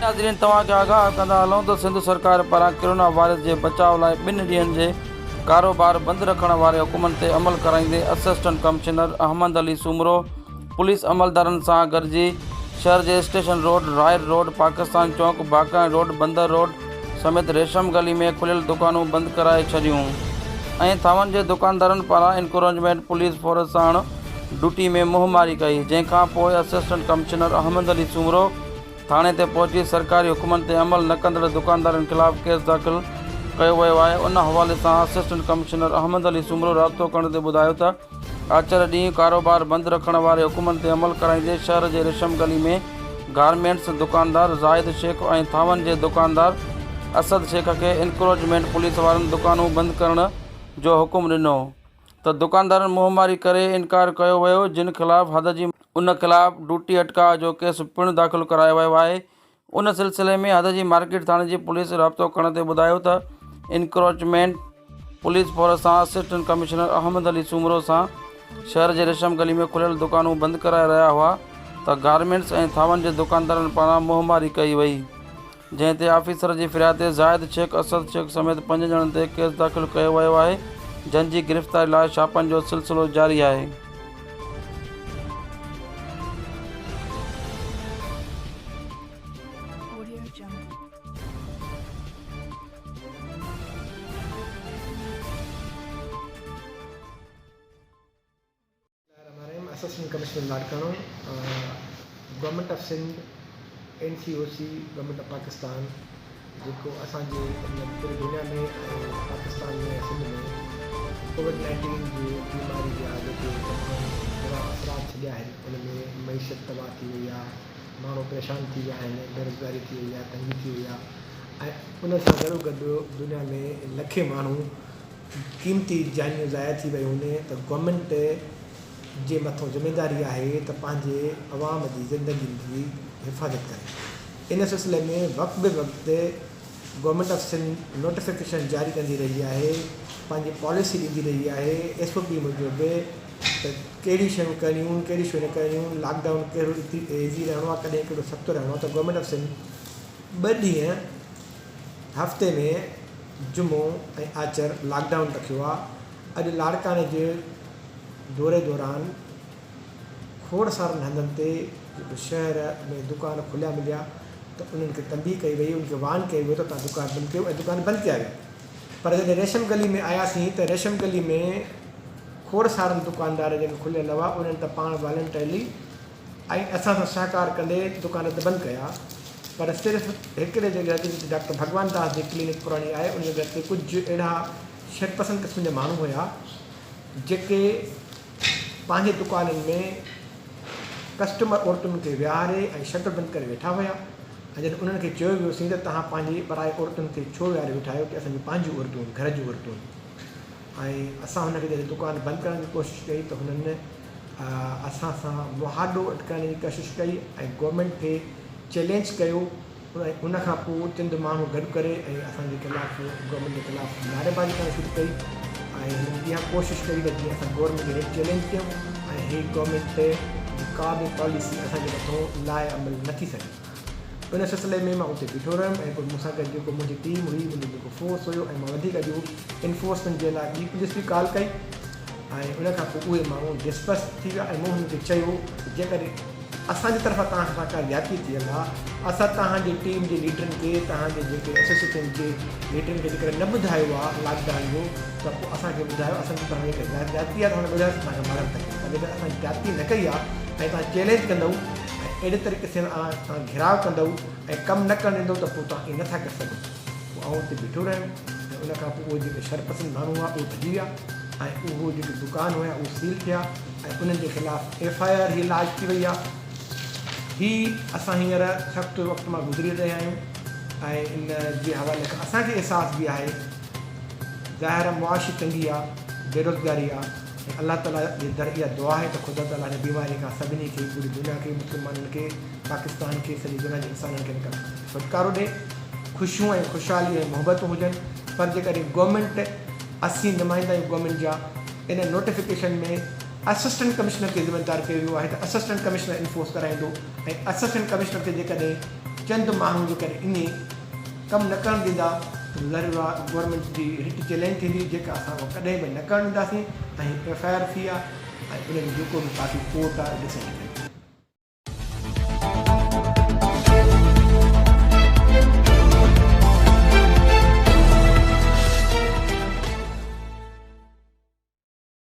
नाज़रीन तव्हां खे आगाह कंदा हलूं त सिंध सरकार पारां कोरोना वायरस जे बचाव लाइ 2 ॾींहंनि जे कारोबार बंदि रखण वारे हुकुमनि ते अमल कराईंदे assistant commissioner Ahmed Ali Soomro police अमलदारनि सां गॾिजी शहर जे स्टेशन रोड, रायर रोड, पाकिस्तान चौक, बाकाई रोड, बंदर रोड समेत रेशम गली में खुलियल दुकानूं बंदि कराए छॾियूं ऐं थावनि जे दुकानदारनि पारां इनक्रोचमेंट पुलिस फोर्स साण ड्यूटी में मुंहमारी कई, जंहिंखां पोइ असिस्टेंट कमिश्नर अहमद अली सूमरो थाणे ते पहुची सरकारी हुकुमनि ते अमल न कंदड़ दुकानदारनि ख़िलाफ़ केस दाख़िल कयो वियो आहे। उन हवाले सां असिस्टेंट कमिश्नर अहमद अली सूमरो राब्तो करण ते ॿुधायो त आचर ॾींहुं कारोबार बंदि रखण वारे हुकुमनि ते अमल कराईंदे शहर जे रेशम गली में गारमेंट्स दुकानदार ज़ाहिद शेख ऐं थावनि जे दुकानदार असद शेख खे इनक्रोचमेंट पुलिस वारनि दुकानूं बंदि करण जो हुकुम ॾिनो त दुकानदारनि मुंहमारी करे इनकार कयो वियो, जिन ख़िलाफ़ हद जी उन ख़िलाफ़ ड्यूटी अटकाव जो केस पिणु दाख़िल करायो वियो आहे। उन सिलसिले में हद जी मार्केट थाणे जी पुलिस राब्तो करण ते ॿुधायो त इनक्रोचमेंट पुलिस फोर्स सां असिस्टेंट कमिश्नर अहमद अली सूमरो सां शहर जे रेशम गली में खुलियल दुकानूं बंदि कराए रहिया हुआ त गारमेंट्स ऐं थावनि जे दुकानदारनि पारां मुंहमारी कई वई, जंहिं ते ऑफिसर जी फिरियाद ते ज़ाहिद शेख, असद शेख समेत 5 ॼणनि ते केस दाख़िल कयो वियो आहे, जंहिंजी गिरफ़्तारी लाइ छापनि जो सिलसिलो जारी आहे। Assistant commissioner Larkana, government of Sindh, NCOC, government of Pakistan जेको असांजे पूरी दुनिया में पाकिस्तान में सिंध में कोविड-19 जी बीमारी जा जेके बुरा असरात छॾिया आहिनि, उनमें मईशत तबाह थी वई आहे, माण्हू परेशान थी विया आहिनि, बेरोज़गारी थी वई आहे, तंगी थी वई आहे ऐं उन सां गॾो दुनिया में लखे माण्हू क़ीमती जानियूं ज़ाया थी वियूं आहिनि। त गवर्नमेंट जे मथां ज़िम्मेदारी आहे त पंहिंजे अवाम जी ज़िंदगी जी हिफ़ाज़त करे। इन सिलसिले में वक़्त बे वक़्तु गवर्नमेंट ऑफ सिंध नोटिफिकेशन जारी कंदी रही आहे, पंहिंजी पॉलिसी ॾींदी रही आहे SOP मूजिबि त कहिड़ी शयूं करियूं, कहिड़ी शयूं न करियूं, लॉकडाउन कहिड़ो ईज़ी रहणो आहे, कॾहिं कहिड़ो सख़्तु रहणो आहे। त गवर्नमेंट ऑफ सिंध 2 ॾींहं हफ़्ते में जुमो ऐं आचर लॉकडाउन रखियो आहे। अॼु लाड़काणे जे दौरे दौरान खोड़ सारनि हंधनि ते शहर में दुकान खुलिया मिलिया त उन्हनि खे तंबीह कई वई, उनखे वान कई वई त तव्हां दुकान बंदि कयो ऐं दुकान बंदि कया विया। पर जॾहिं रेशम गली में आयासीं त रेशम गली में खोड़ सारनि दुकानदार जेके खुलियल हुआ उन्हनि त पाण वॉलंटरली ऐं असां सां सहकार कंदे दुकान त बंदि कया। पर सिर्फ़ु हिकिड़े जॻह ते डॉक्टर भगवान दास जी क्लिनिक पुराणी आहे, उन जॻह ते कुझु अहिड़ा शतपसंद क़िस्म जा माण्हू हुआ जेके पंहिंजे दुकाननि में कस्टमर औरतुनि खे विहारे ऐं शटर बंदि करे वेठा हुआ। ऐं जॾहिं उन्हनि खे चयो वियोसीं त तव्हां पंहिंजी पराए औरतुनि खे छो विहारे वेठा आहियो, की असांजी पंहिंजियूं औरतूं आहिनि, घर जूं औरतूं आहिनि। ऐं असां हुनखे जॾहिं दुकान बंदि करण जी कोशिशि कई त हुननि असां सां मुहादो अटकाइण जी कोशिशि कई ऐं गवर्नमेंट खे चैलेंज कयो। उनखां पोइ चंद माण्हू गॾु करे ऐं असांजे ख़िलाफ़ु गवर्नमेंट जे ख़िलाफ़ु नारेबाज़ी करणु शुरू कई ऐं हुननि इहा कोशिशि कई त जीअं असां गवर्नमेंट खे चैलेंज कयूं ऐं हीअ गवर्नमेंट का बि पॉलिसी असांजे मथां लाइ अमल न थी सघे। उन सिलसिले में मां उते बीठो रहियुमि ऐं पोइ मूंसां गॾु जेको मुंहिंजी टीम हुई, मुंहिंजो जेको फोर्स हुयो ऐं मां वधीक अॼु इन्फोर्समेंट जे लाइ ॿी पुलिस बि कॉल कई ऐं उनखां पोइ उहे माण्हू डिस्पर्स थी विया ऐं मूं हुननि खे चयो जेकॾहिं असांजी तरफ़ां तव्हां सां का ज्यादती थियल आहे, असां तव्हांजी टीम जे लीडरनि खे, तव्हांजे जेके एसोसिएशन जे लीडरनि खे जेकॾहिं न ॿुधायो आहे लॉकडाउन जो त पोइ असांखे ॿुधायो, असांजी तव्हांखे ज्यादती आहे त हुन ॿुधायो तव्हांखे मारण तक। जेकर असां ज्यादती न कई आहे ऐं तव्हां चैलेंज कंदव ऐं अहिड़े तरीक़े सां तव्हां घिराव कंदव ऐं कमु न करणु ॾींदव त पोइ तव्हां ईअं नथा करे सघो। पोइ आउं उते बीठो रहियुमि ऐं उनखां पोइ उहे जेके शरपसंद माण्हू हुआ उहे भॼी विया ऐं उहो जेके दुकान हुआ उहे सील थिया ऐं उन्हनि जे ख़िलाफ़ु FIR ही लाज थी वई आहे। हीअ असां हींअर सख़्तु वक़्तु मां गुज़री रहिया आहियूं ऐं इन जे हवाले खां असांखे अहसासु बि आहे ज़ाहिर मुआशी तंगी आहे, बेरोज़गारी आहे ऐं अलाह ताला जे दर इहा दुआ आहे त ख़ुदा ताला हिन बीमारी खां सभिनी खे, पूरी दुनिया खे, मुस्लमाननि खे, पाकिस्तान खे, सॼी दुनिया जे इंसाननि खे हिन छुटकारो ॾिए, ख़ुशियूं ऐं ख़ुशहाली ऐं मुहबतूं हुजनि। पर जेकॾहिं गवर्नमेंट 80 नुमाइंदा आहियूं गवर्नमेंट जा, इन नोटिफिकेशन में असिस्टेंट कमिश्नर खे ज़िम्मेदार कयो वियो आहे त असिस्टेंट कमिश्नर इन्फोर्स कराईंदो ऐं असिस्टेंट कमिश्नर खे जेकॾहिं चंद माण्हू जे करे इन कमु न करणु ॾींदा त ज़रूरु आहे गवर्नमेंट जी रिट चैलेंज थींदी जेका असां कॾहिं बि न करणु ॾींदासीं ऐं FIR थी आहे ऐं उनमें जेको बि बाक़ी कोर्ट आहे ॾिसणु